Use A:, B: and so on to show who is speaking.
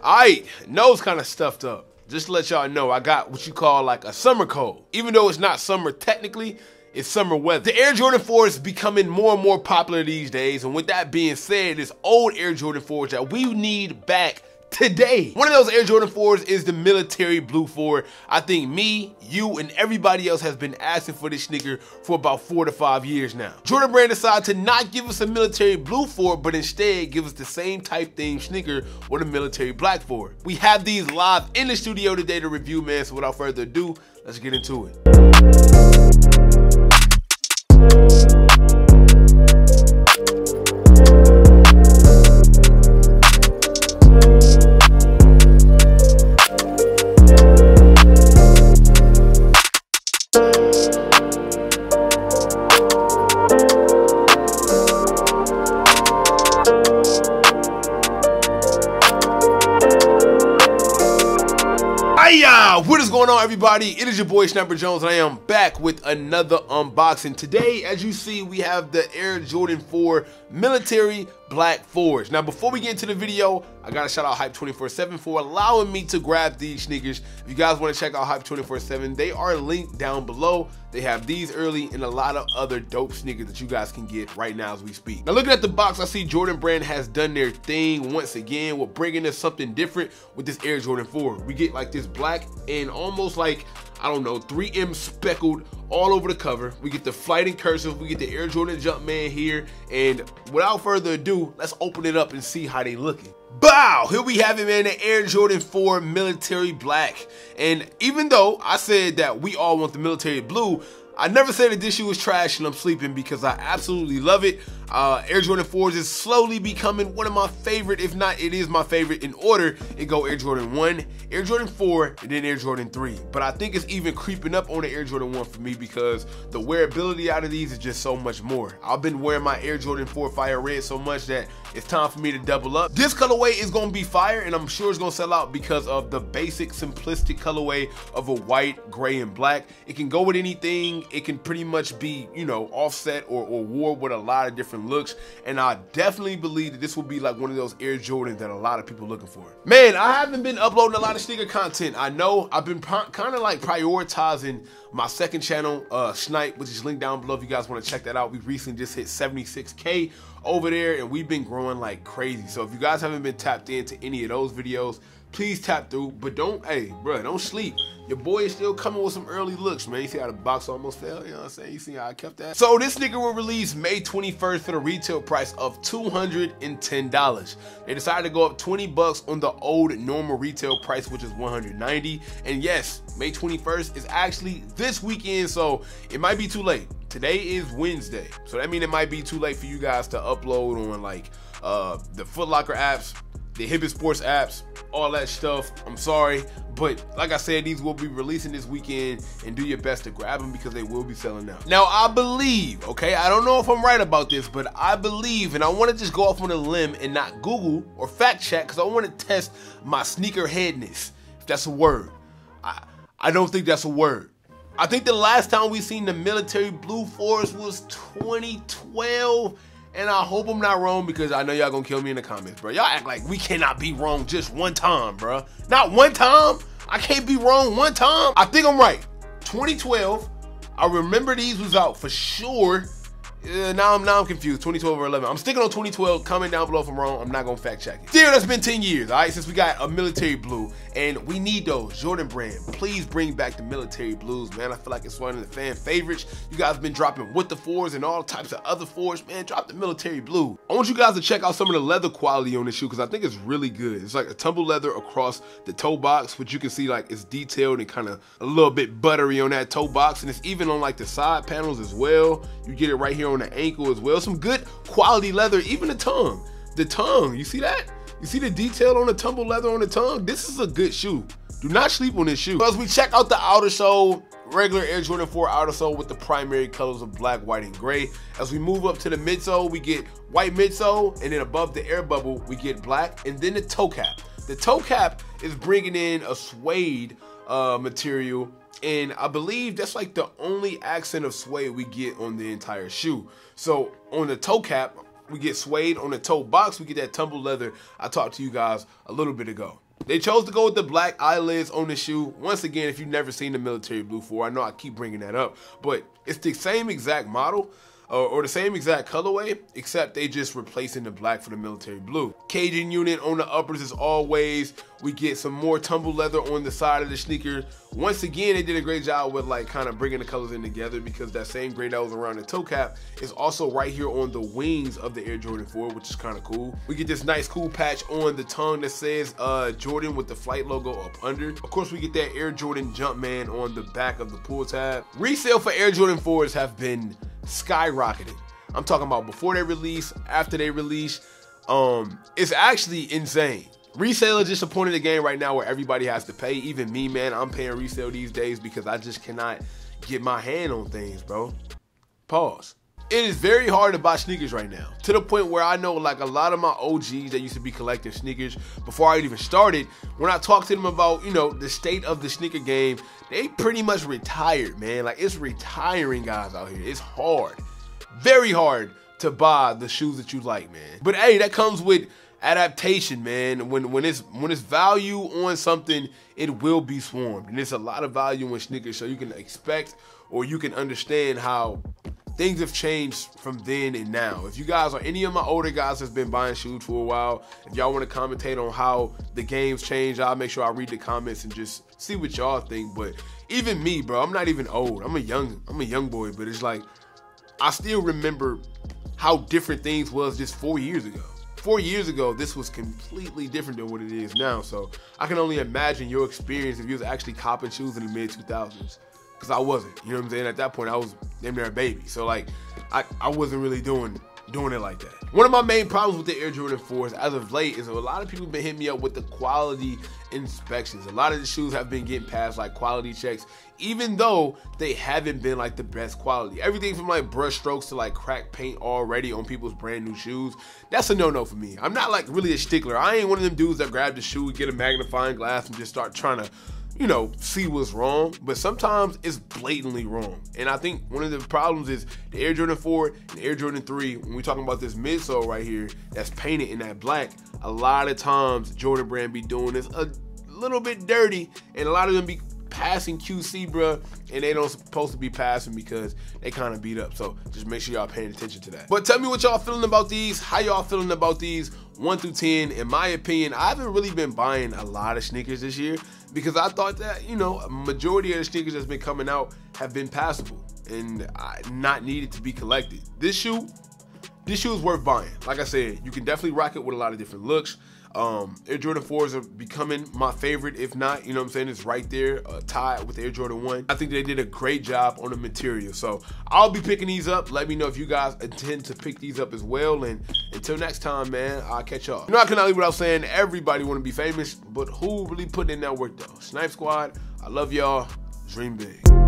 A: Alright, nose kind of stuffed up. Just to let y'all know, I got what you call like a summer cold. Even though it's not summer technically, it's summer weather. The Air Jordan 4 is becoming more and more popular these days, and with that being said, it's old Air Jordan 4s that we need back today. One of those Air Jordan 4s is the military blue 4. I think me, you, and everybody else has been asking for this sneaker for about 4 to 5 years now. Jordan Brand decided to not give us a military blue 4, but instead give us the same type theme sneaker with a military black 4. We have these live in the studio today to review, man, so without further ado, let's get into it. What is going on, everybody? It is your boy Sniper Jones, and I am back with another unboxing. Today, as you see, we have the Air Jordan 4 military black 4s. Now, before we get into the video, I gotta shout out Hype 24/7 for allowing me to grab these sneakers. If you guys want to check out Hype 24/7, they are linked down below. They have these early and a lot of other dope sneakers that you guys can get right now as we speak. Now, looking at the box, I see Jordan Brand has done their thing once again with bringing us something different with this Air Jordan 4. We get like this black and almost like, I don't know, 3M speckled all over the cover. We get the flight in cursive, we get the Air Jordan Jumpman here, and without further ado, let's open it up and see how they looking. Bow! Here we have it, man, the Air Jordan 4 military black. And even though I said that we all want the military blue, I never said that this shoe was trash and I'm sleeping, because I absolutely love it. Air Jordan 4s is slowly becoming one of my favorite, if not it is my favorite in order. It go Air Jordan 1, Air Jordan 4, and then Air Jordan 3. But I think it's even creeping up on the Air Jordan 1 for me, because the wearability out of these is just so much more. I've been wearing my Air Jordan 4 Fire Red so much that it's time for me to double up. This colorway is gonna be fire, and I'm sure it's gonna sell out because of the basic simplistic colorway of a white, gray, and black. It can go with anything. It can pretty much be, you know, offset or wore with a lot of different looks, and I definitely believe that this will be like one of those Air Jordans that a lot of people are looking for. Man, I haven't been uploading a lot of sneaker content. I know I've been kind of like prioritizing my second channel, Snipe, which is linked down below if you guys want to check that out. We recently just hit 76K over there, and we've been growing like crazy. So if you guys haven't been tapped into any of those videos, please tap through, but don't, hey, bro, don't sleep. Your boy is still coming with some early looks, man. You see how the box almost fell? You know what I'm saying? You see how I kept that? So this sneaker will release May 21st for the retail price of $210. They decided to go up 20 bucks on the old normal retail price, which is $190. And yes, May 21st is actually this weekend, so it might be too late. Today is Wednesday, so that means it might be too late for you guys to upload on like the Foot Locker apps, the Hibbett Sports apps, all that stuff. I'm sorry, but like I said, these will be releasing this weekend, and do your best to grab them because they will be selling out. Now, I believe, okay, I don't know if I'm right about this, but I believe, and I want to just go off on a limb and not Google or fact check, because I want to test my sneaker headness, if that's a word. I don't think that's a word. I think the last time we seen the military blue 4s was 2012. And I hope I'm not wrong, because I know y'all gonna kill me in the comments, bro. Y'all act like we cannot be wrong just one time, bro. Not one time. I can't be wrong one time. I think I'm right. 2012. I remember these was out for sure. Now I'm confused. 2012 or 11. I'm sticking on 2012. Comment down below if I'm wrong. I'm not gonna fact check it. Still, that's been 10 years, all right, since we got a military blue, and we need those. Jordan Brand, please bring back the military blues, man. I feel like it's one of the fan favorites. You guys have been dropping with the 4s and all types of other 4s, man. Drop the military blue. I want you guys to check out some of the leather quality on this shoe, because I think it's really good. It's like a tumble leather across the toe box, which you can see like it's detailed and kind of a little bit buttery on that toe box, and it's even on like the side panels as well. You get it right here on the ankle as well. Some good quality leather, even the tongue. The tongue, you see that? You see the detail on the tumble leather on the tongue? This is a good shoe. Do not sleep on this shoe. So as we check out the outer sole, regular Air Jordan 4 outer sole with the primary colors of black, white, and gray. As we move up to the midsole, we get white midsole, and then above the air bubble, we get black, and then the toe cap. The toe cap is bringing in a suede material, and I believe that's like the only accent of suede we get on the entire shoe. So on the toe cap, we get suede. On the toe box, we get that tumble leather I talked to you guys a little bit ago. They chose to go with the black eyelids on the shoe. Once again, if you've never seen the Military Blue 4, I know I keep bringing that up, but it's the same exact model or the same exact colorway, except they just replacing the black for the Military Blue. Cajun unit on the uppers as always. We get some more tumble leather on the side of the sneaker. Once again, they did a great job with like kind of bringing the colors in together, because that same gray that was around the toe cap is also right here on the wings of the Air Jordan 4, which is kind of cool. We get this nice cool patch on the tongue that says Jordan with the flight logo up under. Of course, we get that Air Jordan Jumpman on the back of the pull tab. Resale for Air Jordan 4s have been skyrocketing. I'm talking about before they release, after they release. It's actually insane. Resale is just a point in the game right now where everybody has to pay. Even me, man, I'm paying resale these days because I just cannot get my hand on things, bro. Pause. It is very hard to buy sneakers right now, to the point where I know like a lot of my OGs that used to be collecting sneakers before I even started, when I talked to them about, you know, the state of the sneaker game, they pretty much retired, man. Like, it's retiring guys out here. It's hard, very hard to buy the shoes that you like, man. But hey, that comes with adaptation, man. When it's value on something, it will be swarmed, and there's a lot of value in sneakers, so you can expect or you can understand how things have changed from then and now. If you guys are any of my older guys that's been buying shoes for a while, if y'all want to commentate on how the game's changed, I'll make sure I read the comments and just see what y'all think. But even me, bro, I'm not even old. I'm a young boy, but it's like I still remember how different things was just 4 years ago. 4 years ago, this was completely different than what it is now. So I can only imagine your experience if you was actually copping shoes in the mid-2000s. Because I wasn't, you know what I'm saying? At that point, I was damn near a baby. So like, I wasn't really doing it like that. One of my main problems with the Air Jordan 4s as of late is a lot of people have been hitting me up with the quality inspections. A lot of the shoes have been getting past like quality checks, even though they haven't been like the best quality. Everything from like brush strokes to like cracked paint already on people's brand new shoes. That's a no-no for me. I'm not like really a stickler. I ain't one of them dudes that grab the shoe, get a magnifying glass and just start trying to, you know, see what's wrong, but sometimes it's blatantly wrong. And I think one of the problems is the Air Jordan 4 and the Air Jordan 3, when we're talking about this midsole right here that's painted in that black, a lot of times Jordan Brand be doing this a little bit dirty, and a lot of them be passing QC, bruh, and they don't supposed to be passing because they kind of beat up. So just make sure y'all paying attention to that. But tell me what y'all feeling about these. How y'all feeling about these 1 through 10? In my opinion, I haven't really been buying a lot of sneakers this year because I thought that, you know, a majority of the sneakers that's been coming out have been passable and not needed to be collected. This shoe is worth buying. Like I said, you can definitely rock it with a lot of different looks. Air Jordan 4s are becoming my favorite, if not, you know what I'm saying, it's right there, tied with Air Jordan 1. I think they did a great job on the material. So I'll be picking these up. Let me know if you guys intend to pick these up as well. And until next time, man, I'll catch y'all. You know, I cannot leave without saying everybody want to be famous, but who really putting in that work though? Snipe Squad, I love y'all. Dream big.